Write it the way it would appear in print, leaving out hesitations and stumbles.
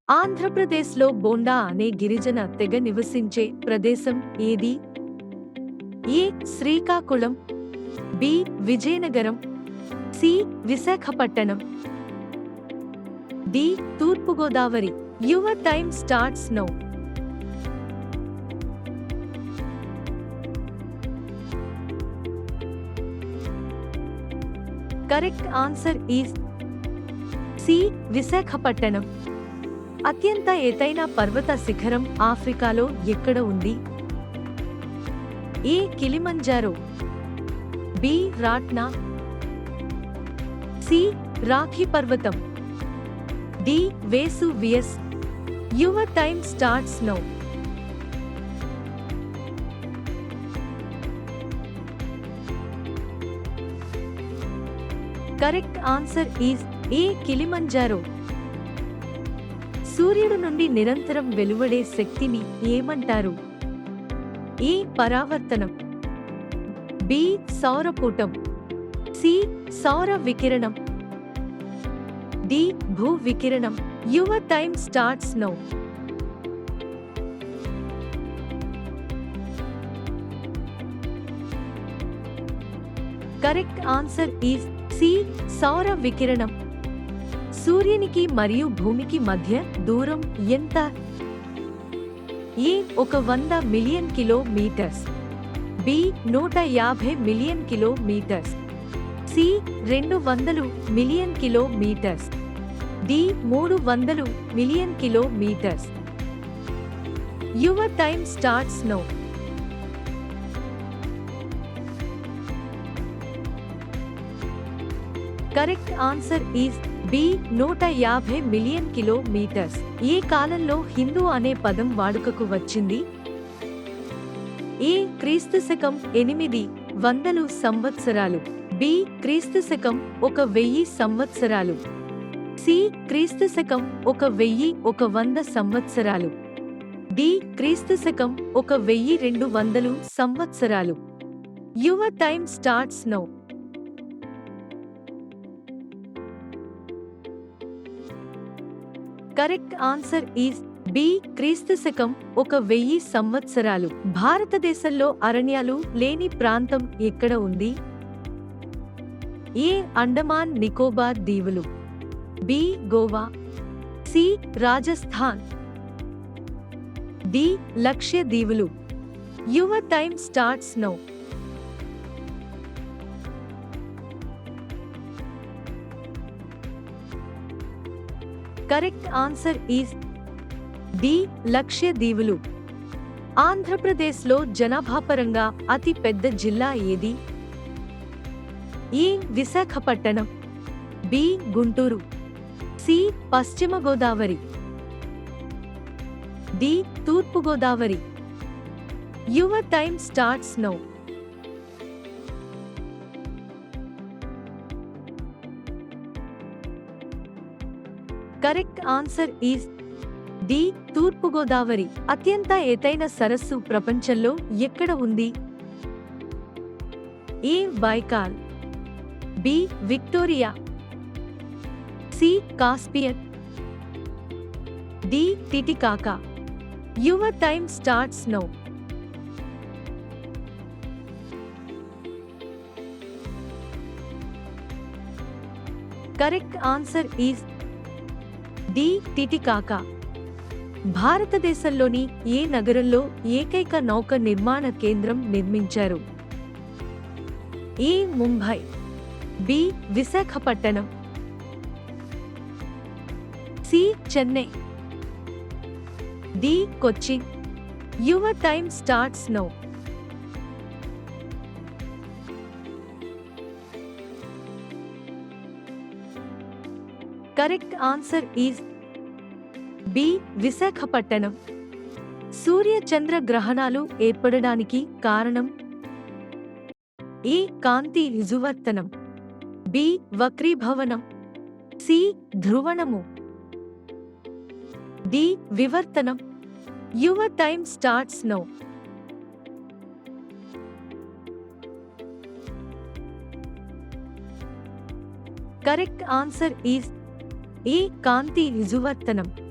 ఆంధ్రప్రదేశ్లో బోండా అనే గిరిజన తెగ నివసించే ప్రదేశం ఏది? A. Srikakulam, B. Vizianagaram, C. Visakhapatnam, D. Thurpugodavari. Your time starts now. Correct answer is C. Visakhapatnam. అత్యంత ఎత్తైన పర్వత శిఖరం ఆఫ్రికాలో ఎక్కడ ఉంది? ఏ. Kilimanjaro, B. రాట్నా, సి. రాఖీ పర్వతం, D. Vesuvius. Your time starts now. Correct answer is A. Kilimanjaro. సూర్యుడు నుండి నిరంతరం వెలువడే శక్తిని ఏమంటారు? ఏ. పరావర్తనం, బి. సౌరకూటం, సి. సౌర వికిరణం, డి. భూ వికిరణం. Your time starts now. Correct answer is C. సౌర వికిరణం. సూర్యునికి మరియు భూమికి మధ్య దూరం ఎంత? A. 100 million kilometres, B. 150 million kilometres, C. 200 million kilometres, D. 300 million kilometres. Your time starts now. Correct answer is B. 150 million kilometres. ఏ కాలంలో హిందూ అనే పదం వాడుకకు వచ్చింది? ఏ. క్రీస్తు శకం 800 సంవత్సరాలు, బి. క్రీస్తు శకం 1000 సంవత్సరాలు, సి. క్రీస్తు శకం 1100 సంవత్సరాలు, డి. క్రీస్తు శకం 1200 సంవత్సరాలు. Your time starts now. Correct answer is B. క్రీస్తు శకం 1000 సంవత్సరాలు. భారతదేశంలో అరణ్యాలు లేని ప్రాంతం ఎక్కడ ఉంది? ఏ. అండమాన్ నికోబార్ దీవులు, B. Goa, C. Rajasthan, D. లక్షద్వీపులు. Your time starts now. Correct answer is D. లక్షద్వీపులు. ఆంధ్రప్రదేశ్లో జనాభాపరంగా అతి పెద్ద జిల్లా ఏది? A. Visakhapatnam, B. Guntur, C. Paschima Godavari, D. Thurpugodavari. Your time starts now. Correct answer is D. Thurpugodavari. అత్యంత ఎత్తైన సరస్సు ప్రపంచంలో ఎక్కడ ఉంది? A. Baikal, B. Victoria, C. Caspian, D. Titicaca. Your time starts now. Correct answer is D. Titicaca. భారతదేశంలోని ఏ నగరంలో ఏకైక నౌక నిర్మాణ కేంద్రం నిర్మించారు? A. Mumbai, B. Visakhapatnam, C. Chennai, D. Cochin. Your time starts now. Correct answer is B. Visakhapatnam. సూర్య చంద్ర గ్రహణాలు ఏర్పడడానికి కారణం? ఏ. కాంతి విజువర్తనం, బి. వక్రీభవనం, సి. ధ్రువణము, డి. వివర్తనం. Your time starts now. Correct answer is A. కాంతి విజువర్తనం.